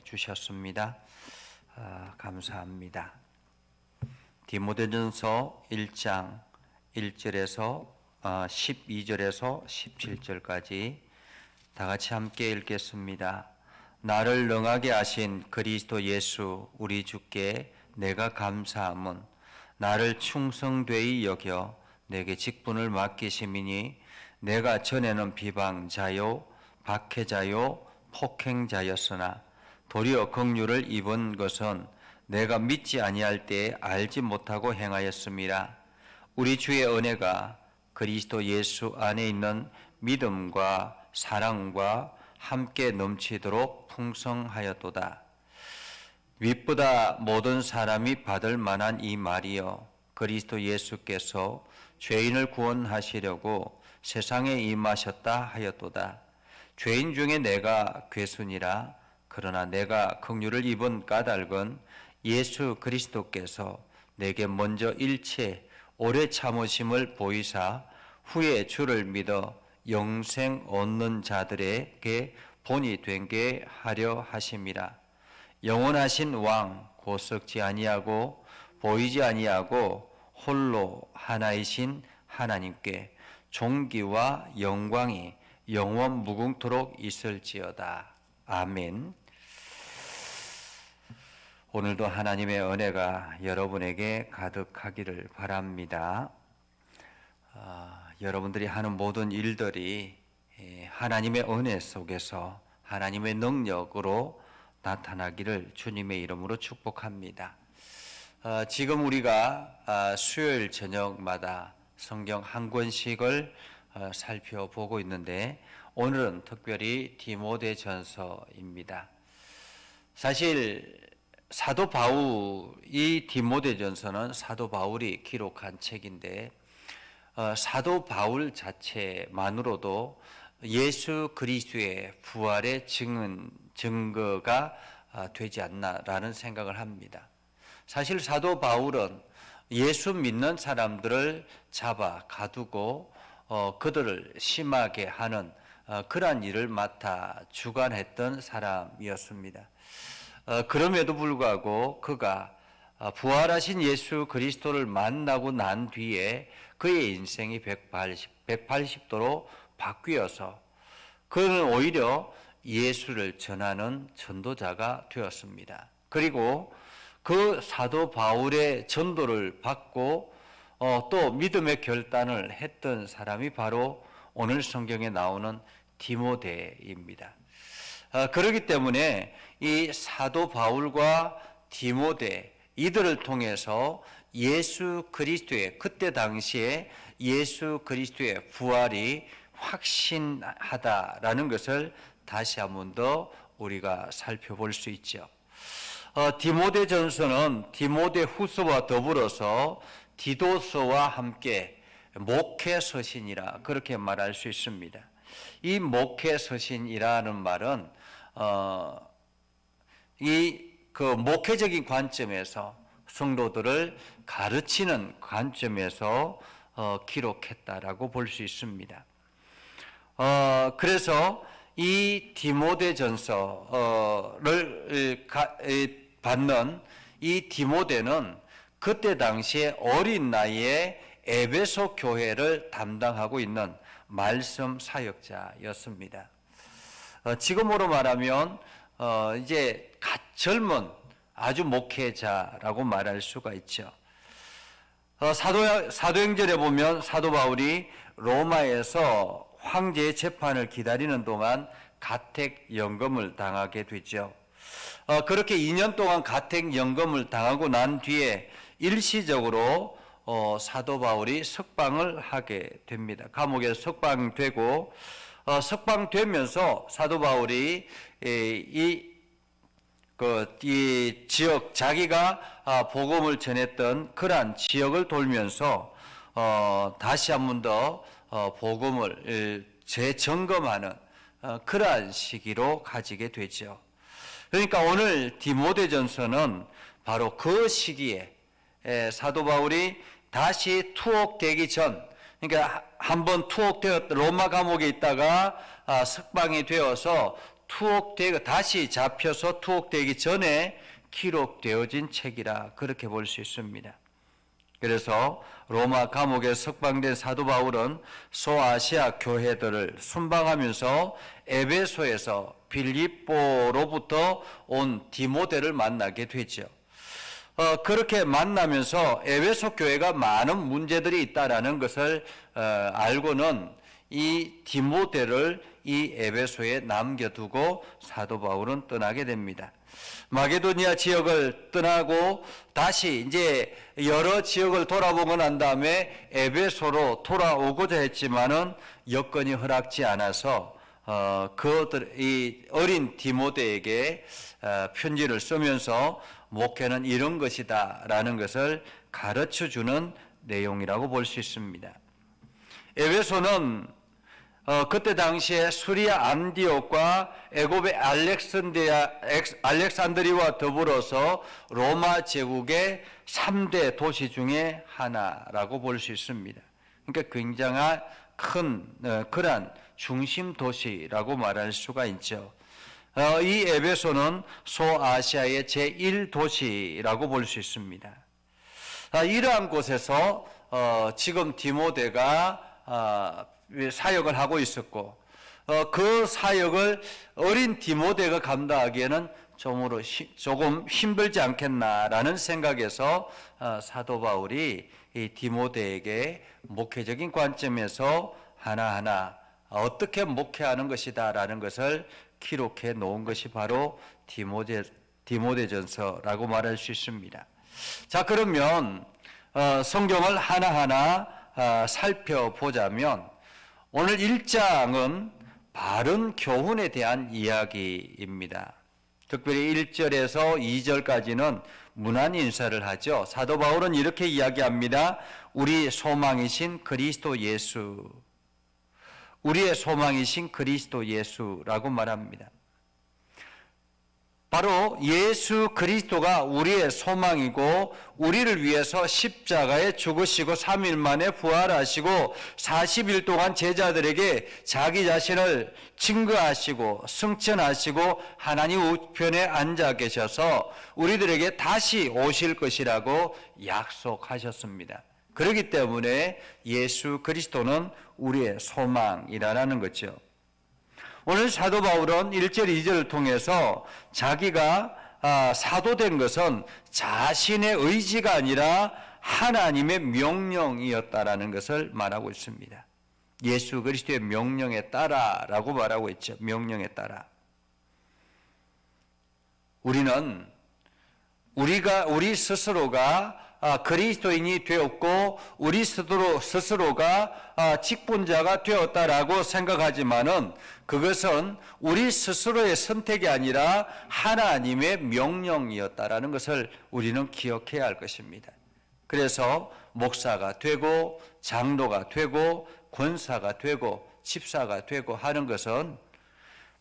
주셨습니다. 감사합니다. 디모데전서 1장 1절에서 12절에서 17절까지 다 같이 함께 읽겠습니다. 나를 능하게 하신 그리스도 예수 우리 주께 내가 감사함은 나를 충성되이 여겨 내게 직분을 맡기심이니 내가 전에는 비방자요 박해자요 폭행자였으나 도리어 긍휼을 입은 것은 내가 믿지 아니할 때에 알지 못하고 행하였음이라. 우리 주의 은혜가 그리스도 예수 안에 있는 믿음과 사랑과 함께 넘치도록 풍성하였도다. 윗보다 모든 사람이 받을 만한 이 말이여, 그리스도 예수께서 죄인을 구원하시려고 세상에 임하셨다 하였도다. 죄인 중에 내가 괴순이라. 그러나 내가 긍휼을 입은 까닭은 예수 그리스도께서 내게 먼저 일체 오래 참으심을 보이사 후에 주를 믿어 영생 얻는 자들에게 본이 된 게 하려 하심이라. 영원하신 왕 곧 썩지 아니하고 보이지 아니하고 홀로 하나이신 하나님께 존귀와 영광이 영원 무궁토록 있을지어다. 아멘. 오늘도 하나님의 은혜가 여러분에게 가득하기를 바랍니다. 여러분들이 하는 모든 일들이 하나님의 은혜 속에서 하나님의 능력으로 나타나기를 주님의 이름으로 축복합니다. 지금 우리가 수요일 저녁마다 성경 한 권씩을 살펴보고 있는데 오늘은 특별히 디모데전서입니다. 사실 사도 바울이 디모데전서는 사도 바울이 기록한 책인데 사도 바울 자체만으로도 예수 그리스도의 부활의 증거가 되지 않나라는 생각을 합니다. 사실 사도 바울은 예수 믿는 사람들을 잡아 가두고 그들을 심하게 하는 그러한 일을 맡아 주관했던 사람이었습니다. 그럼에도 불구하고 그가 부활하신 예수 그리스도를 만나고 난 뒤에 그의 인생이 180도로 바뀌어서 그는 오히려 예수를 전하는 전도자가 되었습니다. 그리고 그 사도 바울의 전도를 받고 또 믿음의 결단을 했던 사람이 바로 오늘 성경에 나오는 디모데입니다. 그렇기 때문에 이 사도 바울과 디모데 이들을 통해서 예수 그리스도의 그때 당시에 예수 그리스도의 부활이 확신하다라는 것을 다시 한 번 더 우리가 살펴볼 수 있죠. 디모데전서는 디모데후서와 더불어서 디도서와 함께 목회서신이라 그렇게 말할 수 있습니다. 이 목회서신이라는 말은 그 목회적인 관점에서 성도들을 가르치는 관점에서 기록했다라고 볼 수 있습니다. 그래서 이 디모데전서를 받는 이 디모데는 그때 당시에 어린 나이에 에베소 교회를 담당하고 있는 말씀 사역자였습니다. 지금으로 말하면 이제 갓 젊은 아주 목회자라고 말할 수가 있죠. 사도행전에 보면 사도 바울이 로마에서 황제의 재판을 기다리는 동안 가택연금을 당하게 되죠. 그렇게 2년 동안 가택연금을 당하고 난 뒤에 일시적으로 사도 바울이 석방을 하게 됩니다. 감옥에서 석방되고 석방되면서 사도 바울이 이 지역 자기가 복음을 전했던 그러한 지역을 돌면서 다시 한 번 더 복음을 재점검하는 그러한 시기로 가지게 되죠. 그러니까 오늘 디모데전서는 바로 그 시기에 사도 바울이 다시 투옥되기 전, 그러니까 한번 투옥되었던 로마 감옥에 있다가 석방이 되어서 다시 잡혀서 투옥되기 전에 기록되어진 책이라 그렇게 볼 수 있습니다. 그래서 로마 감옥에 석방된 사도 바울은 소아시아 교회들을 순방하면서 에베소에서 빌립보로부터 온 디모데를 만나게 되죠. 그렇게 만나면서 에베소 교회가 많은 문제들이 있다라는 것을 알고는 이 디모데를 이 에베소에 남겨두고 사도 바울은 떠나게 됩니다. 마게도니아 지역을 떠나고 다시 이제 여러 지역을 돌아보고 난 다음에 에베소로 돌아오고자 했지만은 여건이 허락지 않아서 이 어린 디모데에게 편지를 쓰면서 목회는 이런 것이다라는 것을 가르쳐주는 내용이라고 볼 수 있습니다. 에베소는 그때 당시에 수리아 안디옥과 애굽의 알렉산드리와 더불어서 로마 제국의 3대 도시 중에 하나라고 볼 수 있습니다. 그러니까 굉장한 큰 그러한 중심 도시라고 말할 수가 있죠. 이 에베소는 소아시아의 제1도시라고 볼 수 있습니다. 이러한 곳에서 지금 디모데가 사역을 하고 있었고 그 사역을 어린 디모데가 감당하기에는 조금 힘들지 않겠나라는 생각에서 사도 바울이 이 디모데에게 목회적인 관점에서 하나하나 어떻게 목회하는 것이다라는 것을 기록해 놓은 것이 바로 디모데전서라고 말할 수 있습니다. 자, 그러면 성경을 하나하나 살펴보자면 오늘 1장은 바른 교훈에 대한 이야기입니다. 특별히 1절에서 2절까지는 문안 인사를 하죠. 사도 바울은 이렇게 이야기합니다. 우리 소망이신 그리스도 예수. 우리의 소망이신 그리스도 예수라고 말합니다. 바로 예수 그리스도가 우리의 소망이고 우리를 위해서 십자가에 죽으시고 3일 만에 부활하시고 40일 동안 제자들에게 자기 자신을 증거하시고 승천하시고 하나님 우편에 앉아 계셔서 우리들에게 다시 오실 것이라고 약속하셨습니다. 그렇기 때문에 예수 그리스도는 우리의 소망이라는 거죠. 오늘 사도 바울은 1절 2절을 통해서 자기가 사도된 것은 자신의 의지가 아니라 하나님의 명령이었다라는 것을 말하고 있습니다. 예수 그리스도의 명령에 따라라고 말하고 있죠. 명령에 따라. 우리 스스로가 그리스도인이 되었고 우리 스스로가 직분자가 되었다라고 생각하지만은 그것은 우리 스스로의 선택이 아니라 하나님의 명령이었다라는 것을 우리는 기억해야 할 것입니다. 그래서 목사가 되고 장로가 되고 권사가 되고 집사가 되고 하는 것은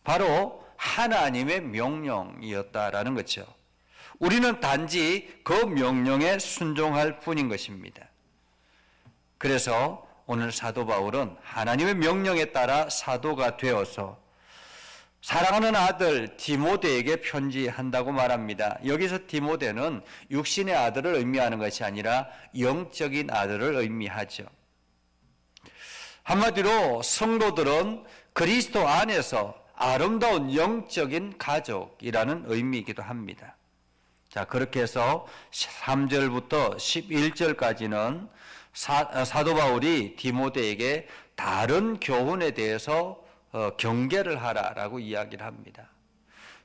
바로 하나님의 명령이었다라는 거죠. 우리는 단지 그 명령에 순종할 뿐인 것입니다. 그래서 오늘 사도 바울은 하나님의 명령에 따라 사도가 되어서 사랑하는 아들 디모데에게 편지한다고 말합니다. 여기서 디모데는 육신의 아들을 의미하는 것이 아니라 영적인 아들을 의미하죠. 한마디로 성도들은 그리스도 안에서 아름다운 영적인 가족이라는 의미이기도 합니다. 자, 그렇게 해서 3절부터 11절까지는 사도 바울이 디모데에게 다른 교훈에 대해서 경계를 하라라고 이야기를 합니다.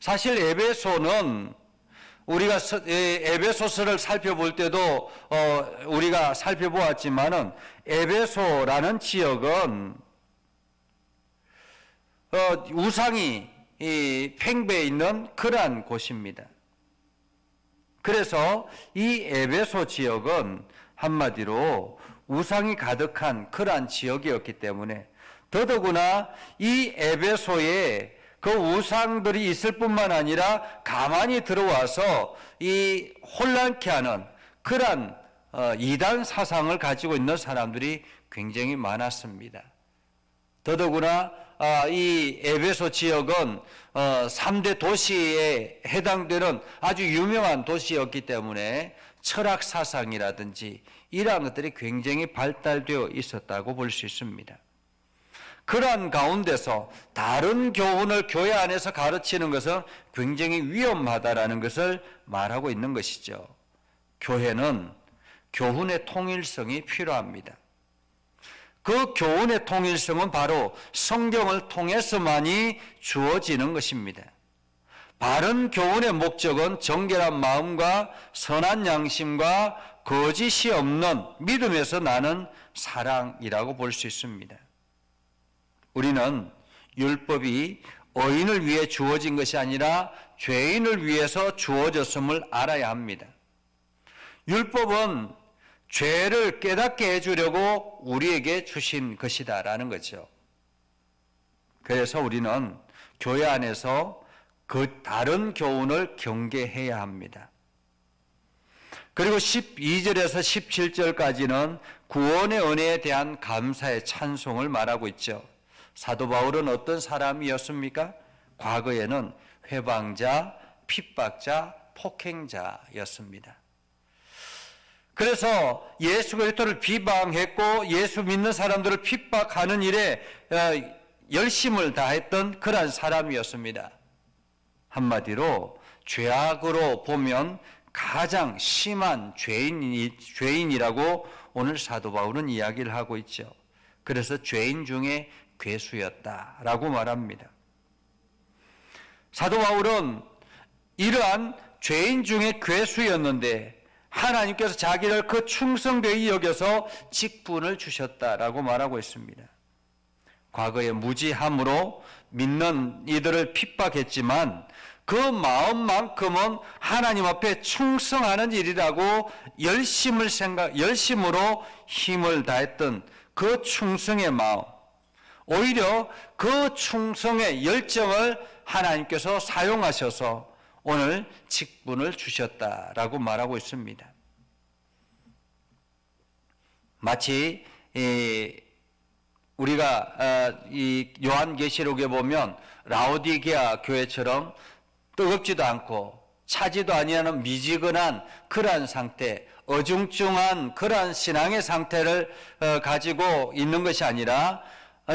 사실 에베소는 우리가 에베소서를 살펴볼 때도 우리가 살펴보았지만은 에베소라는 지역은 우상이 팽배해 있는 그러한 곳입니다. 그래서 이 에베소 지역은 한마디로 우상이 가득한 그러한 지역이었기 때문에 더더구나 이 에베소에 그 우상들이 있을 뿐만 아니라 가만히 들어와서 이 혼란케 하는 그러한 이단 사상을 가지고 있는 사람들이 굉장히 많았습니다. 더더구나 이 에베소 지역은 3대 도시에 해당되는 아주 유명한 도시였기 때문에 철학 사상이라든지 이러한 것들이 굉장히 발달되어 있었다고 볼 수 있습니다. 그러한 가운데서 다른 교훈을 교회 안에서 가르치는 것은 굉장히 위험하다라는 것을 말하고 있는 것이죠. 교회는 교훈의 통일성이 필요합니다. 그 교훈의 통일성은 바로 성경을 통해서만이 주어지는 것입니다. 바른 교훈의 목적은 정결한 마음과 선한 양심과 거짓이 없는 믿음에서 나는 사랑이라고 볼 수 있습니다. 우리는 율법이 의인을 위해 주어진 것이 아니라 죄인을 위해서 주어졌음을 알아야 합니다. 율법은 죄를 깨닫게 해주려고 우리에게 주신 것이다라는 거죠. 그래서 우리는 교회 안에서 그 다른 교훈을 경계해야 합니다. 그리고 12절에서 17절까지는 구원의 은혜에 대한 감사의 찬송을 말하고 있죠. 사도 바울은 어떤 사람이었습니까? 과거에는 회방자, 핍박자, 폭행자였습니다. 그래서 예수 그리스도를 비방했고 예수 믿는 사람들을 핍박하는 일에 열심을 다했던 그러한 사람이었습니다. 한마디로 죄악으로 보면 가장 심한 죄인이라고 오늘 사도 바울은 이야기를 하고 있죠. 그래서 죄인 중에 괴수였다라고 말합니다. 사도 바울은 이러한 죄인 중에 괴수였는데 하나님께서 자기를 그 충성되이 여겨서 직분을 주셨다라고 말하고 있습니다. 과거에 무지함으로 믿는 이들을 핍박했지만 그 마음만큼은 하나님 앞에 충성하는 일이라고 열심으로 힘을 다했던 그 충성의 마음, 오히려 그 충성의 열정을 하나님께서 사용하셔서 오늘 직분을 주셨다라고 말하고 있습니다. 마치 우리가 이 요한계시록에 보면 라오디게아 교회처럼 뜨겁지도 않고 차지도 아니하는 미지근한 그러한 상태, 어중중한 그러한 신앙의 상태를 가지고 있는 것이 아니라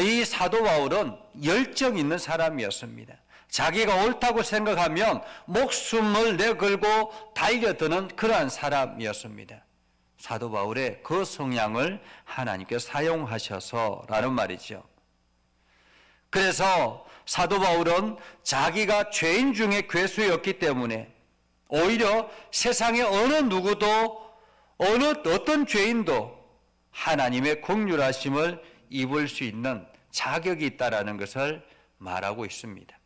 이 사도 바울은 열정 있는 사람이었습니다. 자기가 옳다고 생각하면 목숨을 내걸고 달려드는 그러한 사람이었습니다. 사도 바울의 그 성향을 하나님께서 사용하셔서라는 말이죠. 그래서 사도 바울은 자기가 죄인 중에 괴수였기 때문에 오히려 세상의 어느 누구도 어떤 죄인도 하나님의 긍휼하심을 입을 수 있는 자격이 있다라는 것을 말하고 있습니다.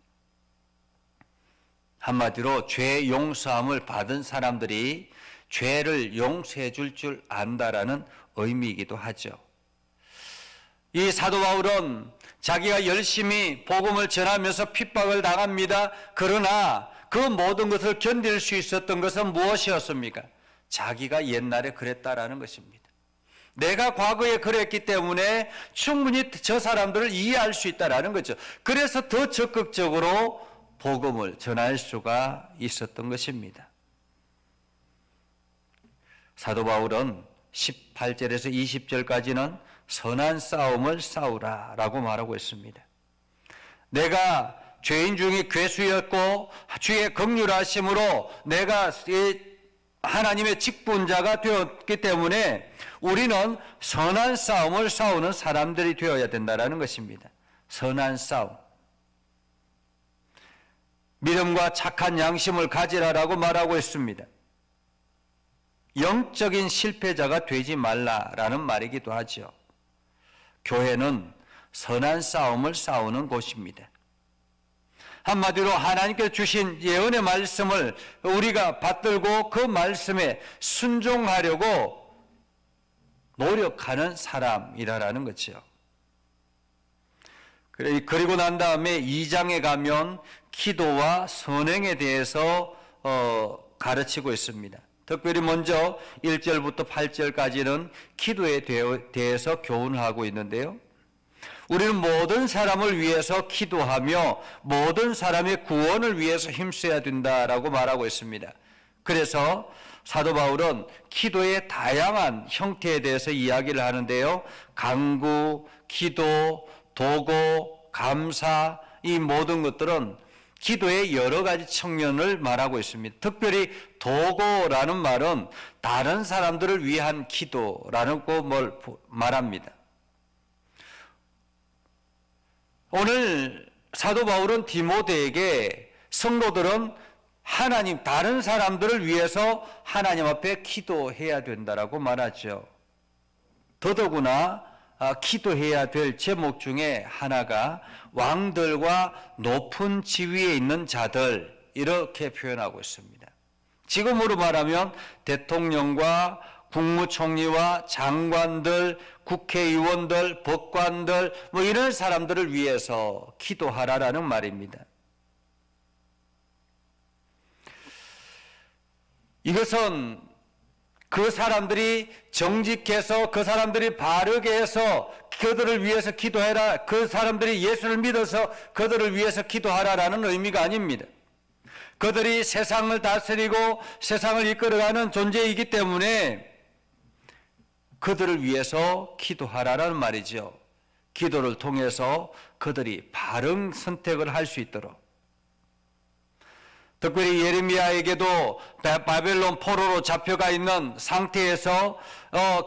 한마디로 죄 용서함을 받은 사람들이 죄를 용서해 줄 안다라는 의미이기도 하죠. 이 사도 바울은 자기가 열심히 복음을 전하면서 핍박을 당합니다. 그러나 그 모든 것을 견딜 수 있었던 것은 무엇이었습니까? 자기가 옛날에 그랬다라는 것입니다. 내가 과거에 그랬기 때문에 충분히 저 사람들을 이해할 수 있다라는 거죠. 그래서 더 적극적으로 복음을 전할 수가 있었던 것입니다. 사도 바울은 18절에서 20절까지는 선한 싸움을 싸우라라고 말하고 있습니다. 내가 죄인 중에 괴수였고 주의 긍휼하심으로 내가 하나님의 직분자가 되었기 때문에 우리는 선한 싸움을 싸우는 사람들이 되어야 된다는 것입니다. 선한 싸움. 믿음과 착한 양심을 가지라라고 말하고 있습니다. 영적인 실패자가 되지 말라라는 말이기도 하죠. 교회는 선한 싸움을 싸우는 곳입니다. 한마디로 하나님께서 주신 예언의 말씀을 우리가 받들고 그 말씀에 순종하려고 노력하는 사람이라는 거죠. 그리고 난 다음에 2장에 가면 기도와 선행에 대해서 가르치고 있습니다. 특별히 먼저 1절부터 8절까지는 기도에 대해서 교훈을 하고 있는데요. 우리는 모든 사람을 위해서 기도하며 모든 사람의 구원을 위해서 힘써야 된다라고 말하고 있습니다. 그래서 사도 바울은 기도의 다양한 형태에 대해서 이야기를 하는데요. 간구, 기도, 도고, 감사, 이 모든 것들은 기도의 여러 가지 측면을 말하고 있습니다. 특별히 도고라는 말은 다른 사람들을 위한 기도라는 걸 말합니다. 오늘 사도 바울은 디모데에게 성도들은 하나님, 다른 사람들을 위해서 하나님 앞에 기도해야 된다라고 말하죠. 더더구나 기도해야 될 제목 중에 하나가 왕들과 높은 지위에 있는 자들, 이렇게 표현하고 있습니다. 지금으로 말하면 대통령과 국무총리와 장관들, 국회의원들, 법관들, 이런 사람들을 위해서 기도하라라는 말입니다. 이것은 그 사람들이 정직해서, 그 사람들이 바르게 해서 그들을 위해서 기도해라, 그 사람들이 예수를 믿어서 그들을 위해서 기도하라라는 의미가 아닙니다. 그들이 세상을 다스리고 세상을 이끌어가는 존재이기 때문에 그들을 위해서 기도하라는 말이죠. 기도를 통해서 그들이 바른 선택을 할 수 있도록. 특별히 예레미야에게도 바벨론 포로로 잡혀가 있는 상태에서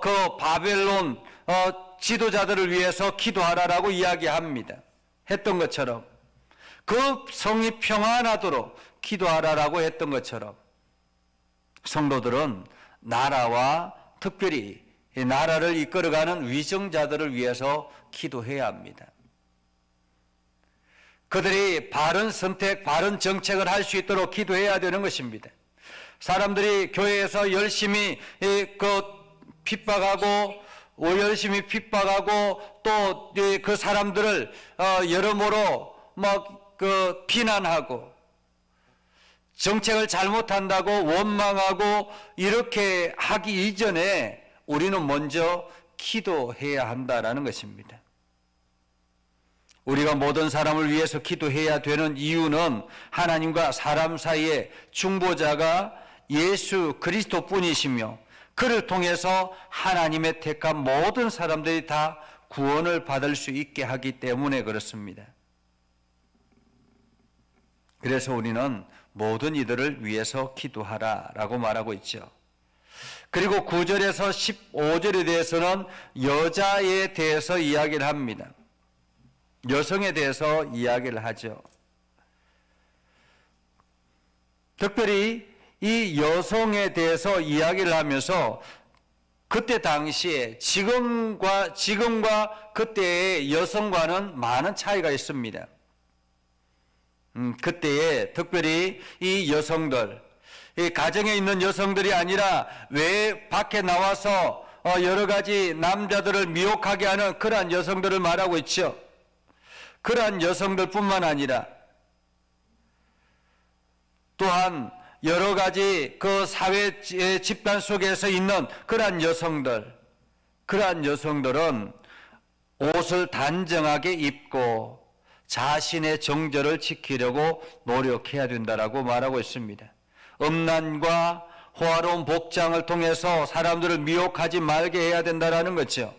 그 바벨론 지도자들을 위해서 기도하라라고 이야기합니다. 했던 것처럼, 그 성이 평안하도록 기도하라라고 했던 것처럼, 성도들은 나라와 특별히 이 나라를 이끌어가는 위정자들을 위해서 기도해야 합니다. 그들이 바른 선택, 바른 정책을 할 수 있도록 기도해야 되는 것입니다. 사람들이 교회에서 열심히 핍박하고 또 그 사람들을 여러모로 비난하고 정책을 잘못한다고 원망하고 이렇게 하기 이전에 우리는 먼저 기도해야 한다라는 것입니다. 우리가 모든 사람을 위해서 기도해야 되는 이유는 하나님과 사람 사이의 중보자가 예수 그리스도 뿐이시며, 그를 통해서 하나님의 택한 모든 사람들이 다 구원을 받을 수 있게 하기 때문에 그렇습니다. 그래서 우리는 모든 이들을 위해서 기도하라라고 말하고 있죠. 그리고 9절에서 15절에 대해서는 여자에 대해서 이야기를 합니다. 여성에 대해서 이야기를 하죠. 특별히 이 여성에 대해서 이야기를 하면서 그때 당시에 지금과 그때의 여성과는 많은 차이가 있습니다. 그때에 특별히 이 여성들, 이 가정에 있는 여성들이 아니라 외 밖에 나와서 여러 가지 남자들을 미혹하게 하는 그러한 여성들을 말하고 있죠. 그러한 여성들뿐만 아니라 또한 여러 가지 그 사회 집단 속에서 있는 그러한 여성들은 옷을 단정하게 입고 자신의 정절을 지키려고 노력해야 된다라고 말하고 있습니다. 음란과 호화로운 복장을 통해서 사람들을 미혹하지 말게 해야 된다라는 거죠.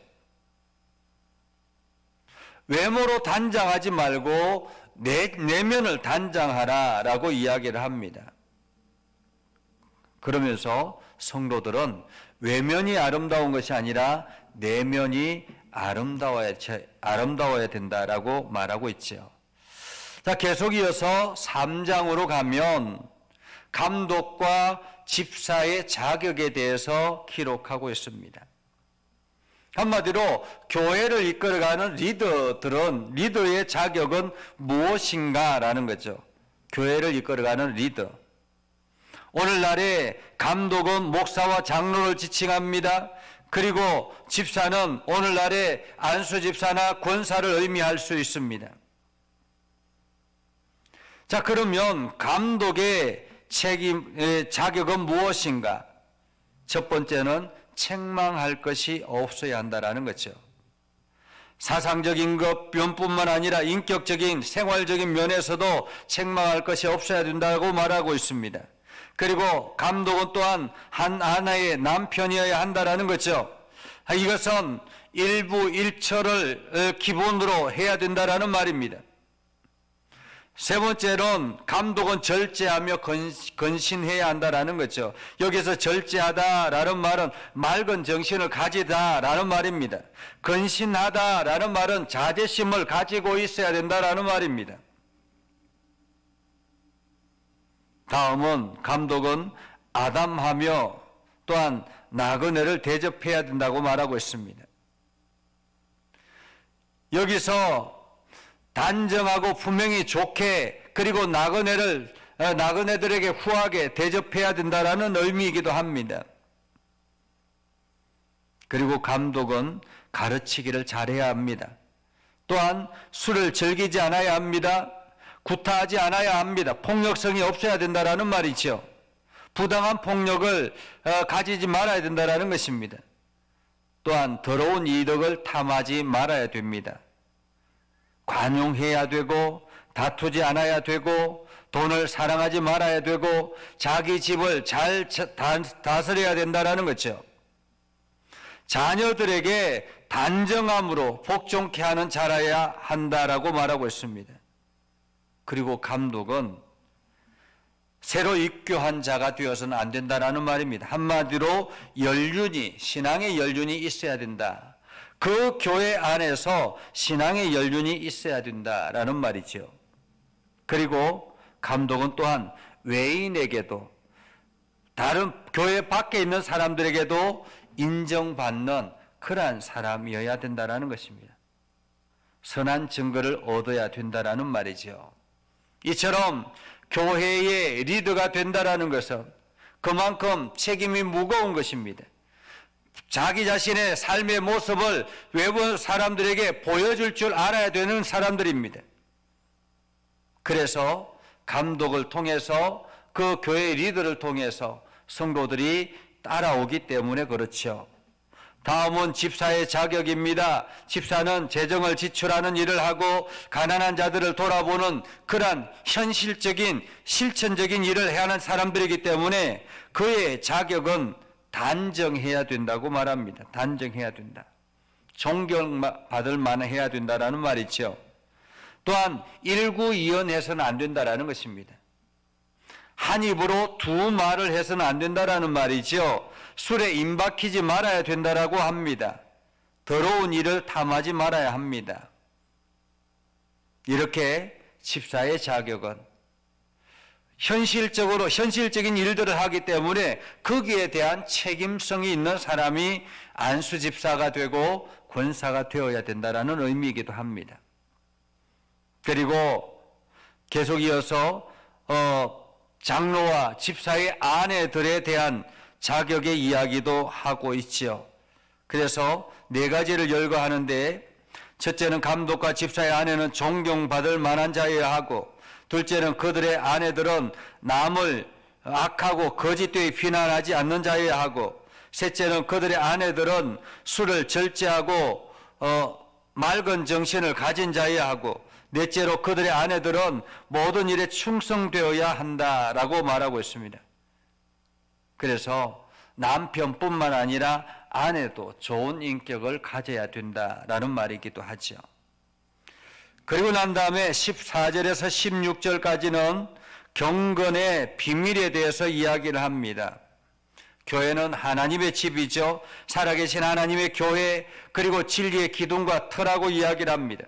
외모로 단장하지 말고 내면을 단장하라라고 이야기를 합니다. 그러면서 성도들은 외면이 아름다운 것이 아니라 내면이 아름다워야 된다라고 말하고 있죠. 자, 계속 이어서 3장으로 가면 감독과 집사의 자격에 대해서 기록하고 있습니다. 한마디로 교회를 이끌어가는 리더의 자격은 무엇인가라는 거죠. 교회를 이끌어가는 리더. 오늘날에 감독은 목사와 장로를 지칭합니다. 그리고 집사는 오늘날에 안수집사나 권사를 의미할 수 있습니다. 자, 그러면 감독의 자격은 무엇인가? 첫 번째는 책망할 것이 없어야 한다라는 거죠. 사상적인 면뿐만 아니라 인격적인 생활적인 면에서도 책망할 것이 없어야 된다고 말하고 있습니다. 그리고 감독은 또한 한 아내의 남편이어야 한다라는 거죠. 이것은 일부 일처를 기본으로 해야 된다라는 말입니다. 세 번째로는 감독은 절제하며 건신해야 한다라는 거죠. 여기서 절제하다라는 말은 맑은 정신을 가지다라는 말입니다. 건신하다라는 말은 자제심을 가지고 있어야 된다라는 말입니다. 다음은 감독은 아담하며 또한 나그네를 대접해야 된다고 말하고 있습니다. 여기서 단정하고 분명히 좋게 그리고 나그네들에게 후하게 대접해야 된다라는 의미이기도 합니다. 그리고 감독은 가르치기를 잘해야 합니다. 또한 술을 즐기지 않아야 합니다. 구타하지 않아야 합니다. 폭력성이 없어야 된다라는 말이죠. 부당한 폭력을 가지지 말아야 된다라는 것입니다. 또한 더러운 이득을 탐하지 말아야 됩니다. 관용해야 되고 다투지 않아야 되고 돈을 사랑하지 말아야 되고 자기 집을 잘 다스려야 된다라는 거죠. 자녀들에게 단정함으로 복종케 하는 자라야 한다라고 말하고 있습니다. 그리고 감독은 새로 입교한 자가 되어서는 안 된다라는 말입니다. 한마디로 연륜이, 신앙의 연륜이 있어야 된다. 그 교회 안에서 신앙의 연륜이 있어야 된다라는 말이죠. 그리고 감독은 또한 외인에게도 다른 교회 밖에 있는 사람들에게도 인정받는 그러한 사람이어야 된다라는 것입니다. 선한 증거를 얻어야 된다라는 말이죠. 이처럼 교회의 리더가 된다라는 것은 그만큼 책임이 무거운 것입니다. 자기 자신의 삶의 모습을 외부 사람들에게 보여줄 줄 알아야 되는 사람들입니다. 그래서 감독을 통해서 그 교회 리더를 통해서 성도들이 따라오기 때문에 그렇죠. 다음은 집사의 자격입니다. 집사는 재정을 지출하는 일을 하고 가난한 자들을 돌아보는 그러한 현실적인 실천적인 일을 해야 하는 사람들이기 때문에 그의 자격은 단정해야 된다고 말합니다. 단정해야 된다. 존경받을 만해야 된다라는 말이죠. 또한 일구이연해서는 안 된다라는 것입니다. 한 입으로 두 말을 해서는 안 된다라는 말이죠. 술에 임박히지 말아야 된다라고 합니다. 더러운 일을 탐하지 말아야 합니다. 이렇게 집사의 자격은 현실적인 일들을 하기 때문에 거기에 대한 책임성이 있는 사람이 안수 집사가 되고 권사가 되어야 된다라는 의미이기도 합니다. 그리고 계속 이어서 장로와 집사의 아내들에 대한 자격의 이야기도 하고 있지요. 그래서 네 가지를 열거하는데 첫째는 감독과 집사의 아내는 존경받을 만한 자여야 하고, 둘째는 그들의 아내들은 남을 악하고 거짓되이 비난하지 않는 자여야 하고, 셋째는 그들의 아내들은 술을 절제하고 맑은 정신을 가진 자여야 하고, 넷째로 그들의 아내들은 모든 일에 충성되어야 한다라고 말하고 있습니다. 그래서 남편뿐만 아니라 아내도 좋은 인격을 가져야 된다라는 말이기도 하죠. 그리고 난 다음에 14절에서 16절까지는 경건의 비밀에 대해서 이야기를 합니다. 교회는 하나님의 집이죠. 살아계신 하나님의 교회, 그리고 진리의 기둥과 터라고 이야기를 합니다.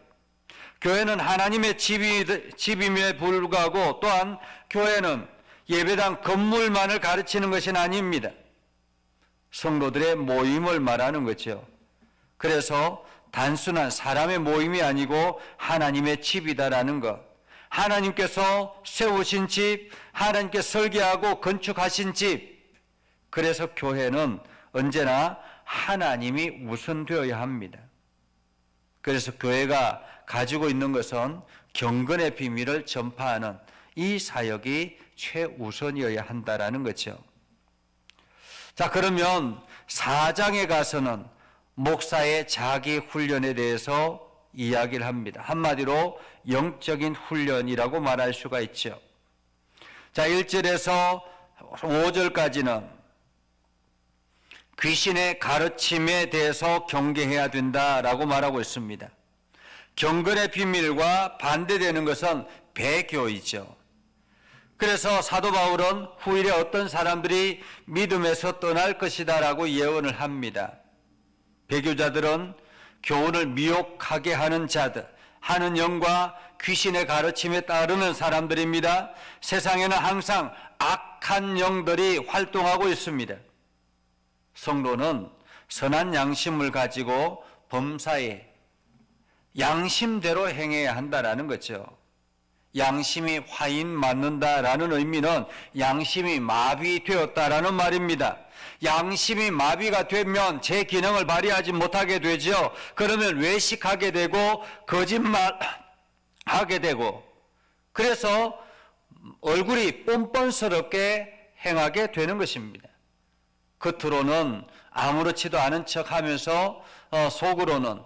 교회는 하나님의 집임에 불구하고 또한 교회는 예배당 건물만을 가르치는 것은 아닙니다. 성도들의 모임을 말하는 거죠. 그래서 단순한 사람의 모임이 아니고 하나님의 집이다라는 것. 하나님께서 세우신 집, 하나님께 설계하고 건축하신 집. 그래서 교회는 언제나 하나님이 우선되어야 합니다. 그래서 교회가 가지고 있는 것은 경건의 비밀을 전파하는 이 사역이 최우선이어야 한다라는 거죠. 자, 그러면 4장에 가서는 목사의 자기 훈련에 대해서 이야기를 합니다. 한마디로 영적인 훈련이라고 말할 수가 있죠. 자, 1절에서 5절까지는 귀신의 가르침에 대해서 경계해야 된다라고 말하고 있습니다. 경건의 비밀과 반대되는 것은 배교이죠. 그래서 사도 바울은 후일에 어떤 사람들이 믿음에서 떠날 것이다라고 예언을 합니다. 배교자들은 교훈을 미혹하게 하는 자들, 하는 영과 귀신의 가르침에 따르는 사람들입니다. 세상에는 항상 악한 영들이 활동하고 있습니다. 성도는 선한 양심을 가지고 범사에 양심대로 행해야 한다라는 거죠. 양심이 화인 맞는다라는 의미는 양심이 마비되었다라는 말입니다. 양심이 마비가 되면 제 기능을 발휘하지 못하게 되죠. 그러면 외식하게 되고 거짓말하게 되고, 그래서 얼굴이 뻔뻔스럽게 행하게 되는 것입니다. 겉으로는 아무렇지도 않은 척하면서 속으로는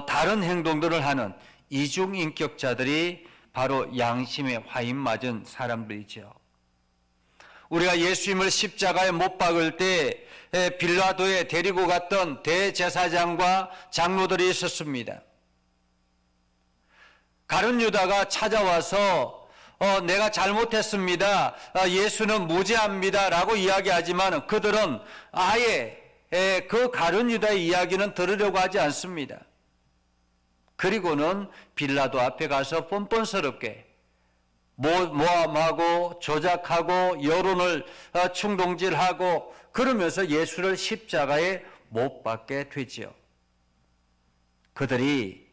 다른 행동들을 하는 이중인격자들이 바로 양심에 화인 맞은 사람들이죠. 우리가 예수님을 십자가에 못 박을 때 빌라도에 데리고 갔던 대제사장과 장로들이 있었습니다. 가룟 유다가 찾아와서 내가 잘못했습니다, 예수는 무죄합니다 라고 이야기하지만 그들은 아예 그 가룟 유다의 이야기는 들으려고 하지 않습니다. 그리고는 빌라도 앞에 가서 뻔뻔스럽게 모함하고 조작하고 여론을 충동질하고 그러면서 예수를 십자가에 못 박게 되지요. 그들이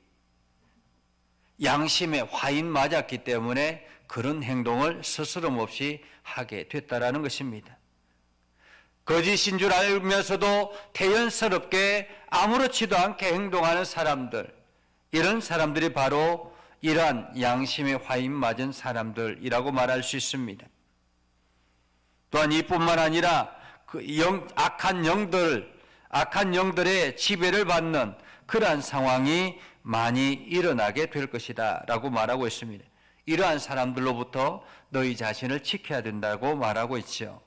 양심에 화인 맞았기 때문에 그런 행동을 스스럼 없이 하게 됐다라는 것입니다. 거짓인 줄 알면서도 태연스럽게 아무렇지도 않게 행동하는 사람들, 이런 사람들이 바로 이러한 양심에 화인 맞은 사람들이라고 말할 수 있습니다. 또한 이뿐만 아니라 악한 영들의 지배를 받는 그러한 상황이 많이 일어나게 될 것이다 라고 말하고 있습니다. 이러한 사람들로부터 너희 자신을 지켜야 된다고 말하고 있죠.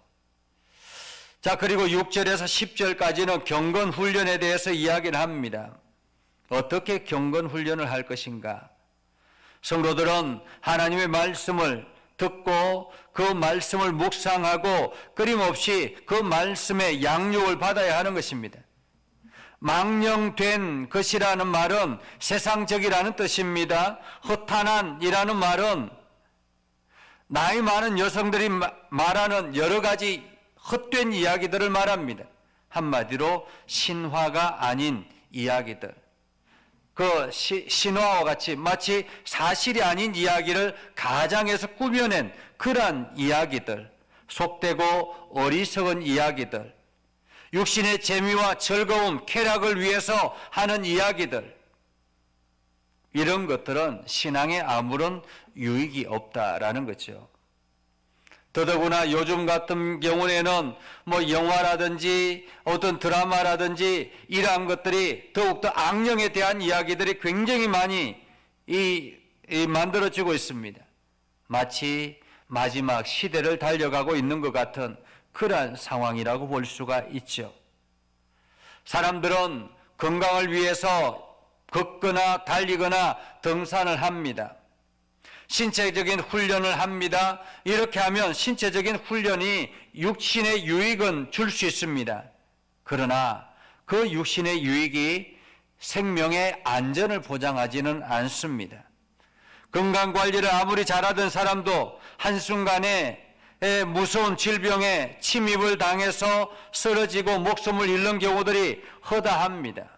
자, 그리고 6절에서 10절까지는 경건 훈련에 대해서 이야기를 합니다. 어떻게 경건 훈련을 할 것인가? 성도들은 하나님의 말씀을 듣고 그 말씀을 묵상하고 끊임없이 그 말씀의 양육을 받아야 하는 것입니다. 망령된 것이라는 말은 세상적이라는 뜻입니다. 허탄한이라는 말은 나이 많은 여성들이 말하는 여러 가지 헛된 이야기들을 말합니다. 한마디로 신화가 아닌 이야기들, 그 신화와 같이 마치 사실이 아닌 이야기를 가장해서 꾸며낸 그러한 이야기들, 속되고 어리석은 이야기들, 육신의 재미와 즐거움, 쾌락을 위해서 하는 이야기들, 이런 것들은 신앙에 아무런 유익이 없다라는 거죠. 더더구나 요즘 같은 경우에는 영화라든지 어떤 드라마라든지 이러한 것들이 더욱더 악령에 대한 이야기들이 굉장히 많이 만들어지고 있습니다. 마치 마지막 시대를 달려가고 있는 것 같은 그러한 상황이라고 볼 수가 있죠. 사람들은 건강을 위해서 걷거나 달리거나 등산을 합니다. 신체적인 훈련을 합니다. 이렇게 하면 신체적인 훈련이 육신의 유익은 줄 수 있습니다. 그러나 그 육신의 유익이 생명의 안전을 보장하지는 않습니다. 건강관리를 아무리 잘하던 사람도 한순간에 무서운 질병에 침입을 당해서 쓰러지고 목숨을 잃는 경우들이 허다합니다.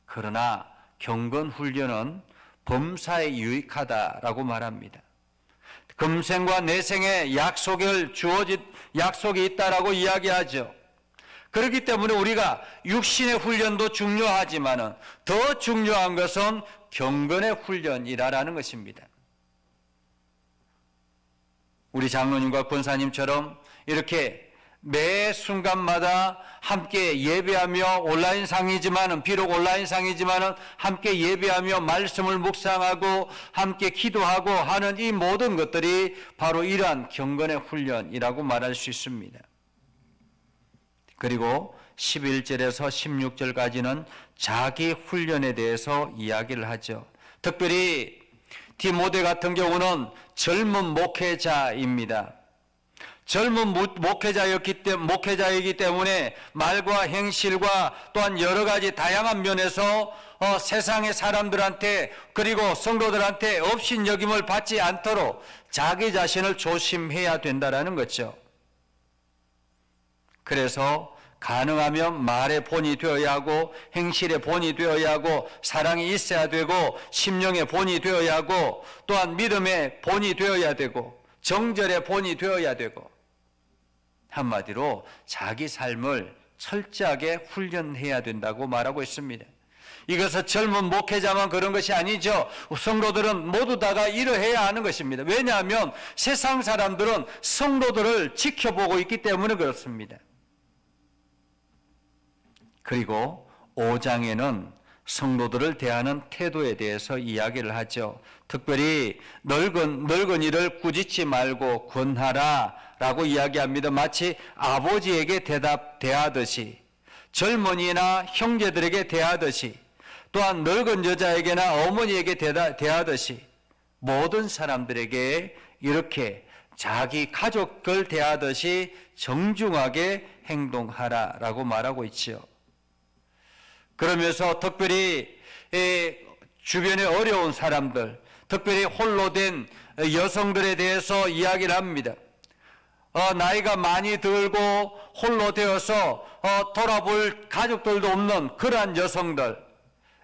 그러나 경건훈련은 범사에 유익하다라고 말합니다. 금생과 내생에 약속이 있다라고 이야기하죠. 그렇기 때문에 우리가 육신의 훈련도 중요하지만 더 중요한 것은 경건의 훈련이라는 것입니다. 우리 장로님과 권사님처럼 이렇게 매 순간마다 함께 예배하며 비록 온라인상이지만은 함께 예배하며 말씀을 묵상하고 함께 기도하고 하는 이 모든 것들이 바로 이러한 경건의 훈련이라고 말할 수 있습니다. 그리고 11절에서 16절까지는 자기 훈련에 대해서 이야기를 하죠. 특별히 디모데 같은 경우는 젊은 목회자입니다. 젊은 목회자이기 때문에 말과 행실과 또한 여러 가지 다양한 면에서 세상의 사람들한테 그리고 성도들한테 업신여김을 받지 않도록 자기 자신을 조심해야 된다는 거죠. 그래서 가능하면 말의 본이 되어야 하고 행실의 본이 되어야 하고 사랑이 있어야 되고 심령의 본이 되어야 하고 또한 믿음의 본이 되어야 되고 정절의 본이 되어야 되고 한마디로 자기 삶을 철저하게 훈련해야 된다고 말하고 있습니다. 이것은 젊은 목회자만 그런 것이 아니죠. 성도들은 모두 다가 이러해야 하는 것입니다. 왜냐하면 세상 사람들은 성도들을 지켜보고 있기 때문에 그렇습니다. 그리고 5장에는 성도들을 대하는 태도에 대해서 이야기를 하죠. 특별히 늙은이를 꾸짖지 말고 권하라 라고 이야기합니다. 마치 아버지에게 대하듯이 젊은이나 형제들에게 대하듯이 또한 늙은 여자에게나 어머니에게 대하듯이 모든 사람들에게 이렇게 자기 가족을 대하듯이 정중하게 행동하라라고 말하고 있지요. 그러면서 특별히 주변에 어려운 사람들, 특별히 홀로 된 여성들에 대해서 이야기를 합니다. 나이가 많이 들고 홀로 되어서 돌아볼 가족들도 없는 그러한 여성들,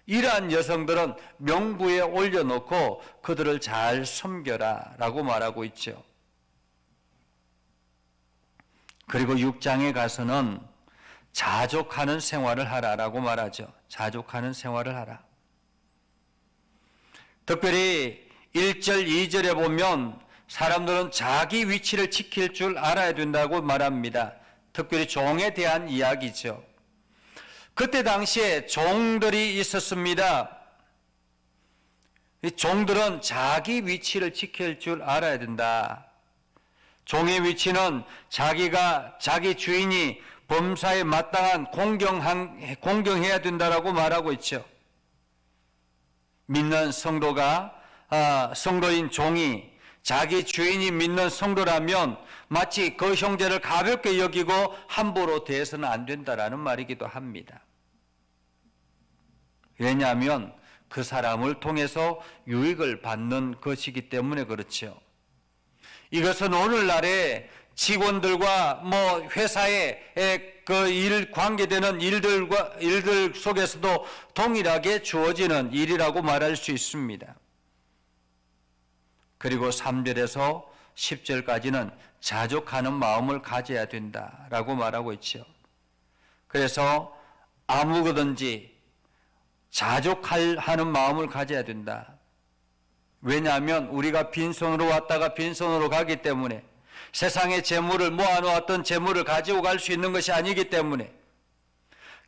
이러한 여성들은 명부에 올려놓고 그들을 잘 섬겨라 라고 말하고 있죠. 그리고 6장에 가서는 자족하는 생활을 하라라고 말하죠. 자족하는 생활을 하라. 특별히 1절, 2절에 보면 사람들은 자기 위치를 지킬 줄 알아야 된다고 말합니다. 특별히 종에 대한 이야기죠. 그때 당시에 종들이 있었습니다. 이 종들은 자기 위치를 지킬 줄 알아야 된다. 종의 위치는 자기 주인이 범사에 마땅한 공경해야 된다라고 말하고 있죠. 믿는 성도인 종이 자기 주인이 믿는 성도라면 마치 그 형제를 가볍게 여기고 함부로 대해서는 안 된다라는 말이기도 합니다. 왜냐하면 그 사람을 통해서 유익을 받는 것이기 때문에 그렇죠. 이것은 오늘날의 직원들과 회사에 관계되는 일들 속에서도 동일하게 주어지는 일이라고 말할 수 있습니다. 그리고 3절에서 10절까지는 자족하는 마음을 가져야 된다라고 말하고 있죠. 그래서 아무거든지 자족하는 마음을 가져야 된다. 왜냐하면 우리가 빈손으로 왔다가 빈손으로 가기 때문에 세상의 재물을 모아놓았던 재물을 가지고 갈 수 있는 것이 아니기 때문에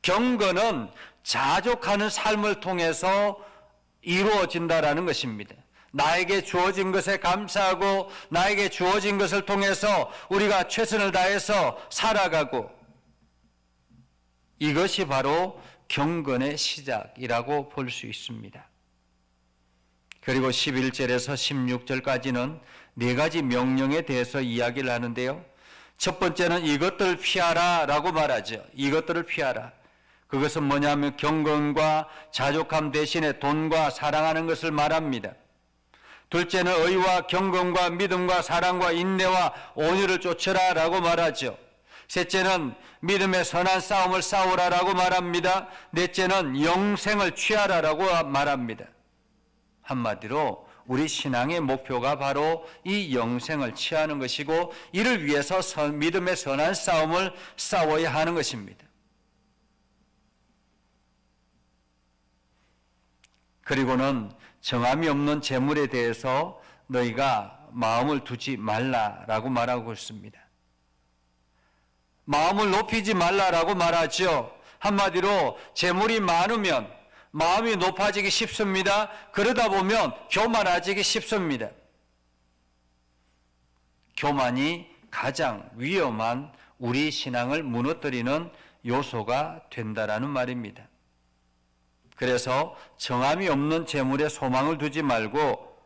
경건은 자족하는 삶을 통해서 이루어진다라는 것입니다. 나에게 주어진 것에 감사하고 나에게 주어진 것을 통해서 우리가 최선을 다해서 살아가고 이것이 바로 경건의 시작이라고 볼 수 있습니다. 그리고 11절에서 16절까지는 네 가지 명령에 대해서 이야기를 하는데요. 첫 번째는 이것들을 피하라 라고 말하죠. 이것들을 피하라. 그것은 뭐냐면 경건과 자족함 대신에 돈과 사랑하는 것을 말합니다. 둘째는 의와 경건과 믿음과 사랑과 인내와 온유를 쫓으라 라고 말하죠. 셋째는 믿음의 선한 싸움을 싸우라 라고 말합니다. 넷째는 영생을 취하라 라고 말합니다. 한마디로 우리 신앙의 목표가 바로 이 영생을 취하는 것이고 이를 위해서 믿음의 선한 싸움을 싸워야 하는 것입니다. 그리고는 정함이 없는 재물에 대해서 너희가 마음을 두지 말라라고 말하고 있습니다. 마음을 높이지 말라라고 말하죠. 한마디로 재물이 많으면 마음이 높아지기 쉽습니다. 그러다 보면 교만해지기 쉽습니다. 교만이 가장 위험한 우리 신앙을 무너뜨리는 요소가 된다라는 말입니다. 그래서 정함이 없는 재물에 소망을 두지 말고,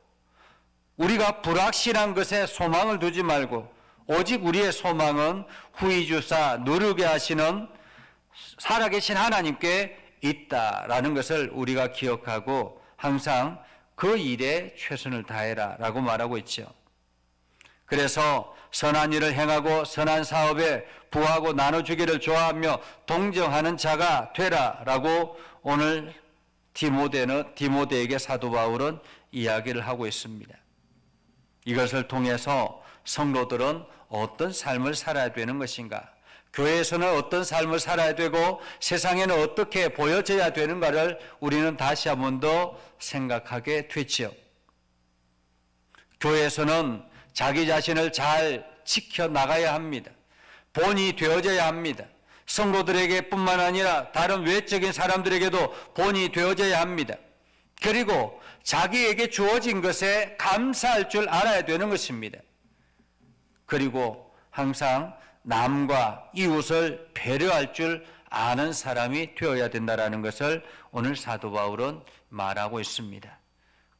우리가 불확실한 것에 소망을 두지 말고, 오직 우리의 소망은 후히 주사 누르게 하시는 살아계신 하나님께 있다라는 것을 우리가 기억하고 항상 그 일에 최선을 다해라 라고 말하고 있죠. 그래서 선한 일을 행하고 선한 사업에 부하고 나눠주기를 좋아하며 동정하는 자가 되라 라고 오늘 디모데에게 사도 바울은 이야기를 하고 있습니다. 이것을 통해서 성도들은 어떤 삶을 살아야 되는 것인가, 교회에서는 어떤 삶을 살아야 되고 세상에는 어떻게 보여져야 되는가를 우리는 다시 한 번 더 생각하게 되지요. 교회에서는 자기 자신을 잘 지켜나가야 합니다. 본이 되어져야 합니다. 성도들에게 뿐만 아니라 다른 외적인 사람들에게도 본이 되어져야 합니다. 그리고 자기에게 주어진 것에 감사할 줄 알아야 되는 것입니다. 그리고 항상 남과 이웃을 배려할 줄 아는 사람이 되어야 된다는 것을 오늘 사도 바울은 말하고 있습니다.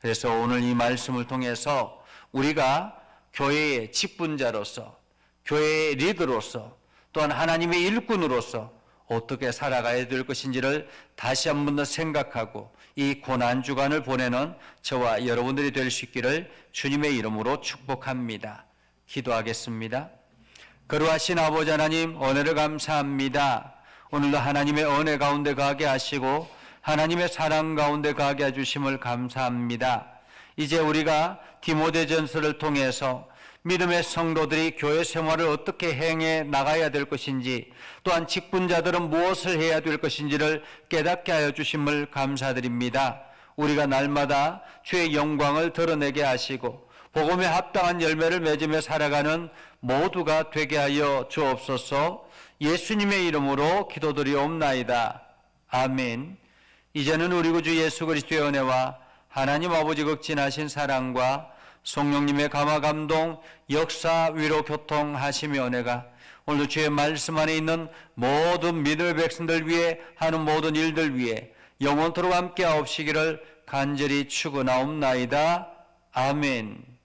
그래서 오늘 이 말씀을 통해서 우리가 교회의 직분자로서, 교회의 리더로서, 또한 하나님의 일꾼으로서 어떻게 살아가야 될 것인지를 다시 한 번 더 생각하고 이 고난주간을 보내는 저와 여러분들이 될 수 있기를 주님의 이름으로 축복합니다. 기도하겠습니다. 거룩하신 아버지 하나님, 은혜를 감사합니다. 오늘도 하나님의 은혜 가운데 가게 하시고 하나님의 사랑 가운데 가게 해주심을 감사합니다. 이제 우리가 디모데전서를 통해서 믿음의 성도들이 교회 생활을 어떻게 행해 나가야 될 것인지, 또한 직분자들은 무엇을 해야 될 것인지를 깨닫게 하여 주심을 감사드립니다. 우리가 날마다 주의 영광을 드러내게 하시고 복음에 합당한 열매를 맺으며 살아가는 모두가 되게 하여 주옵소서. 예수님의 이름으로 기도드리옵나이다. 아멘. 이제는 우리 구주 예수 그리스도의 은혜와 하나님 아버지 극진하신 사랑과 성령님의 감화 감동 역사 위로 교통하시며 은혜가 오늘도 주의 말씀 안에 있는 모든 믿음의 백성들 위해 하는 모든 일들 위해 영원토록 함께 하옵시기를 간절히 축원하옵나이다. 아멘.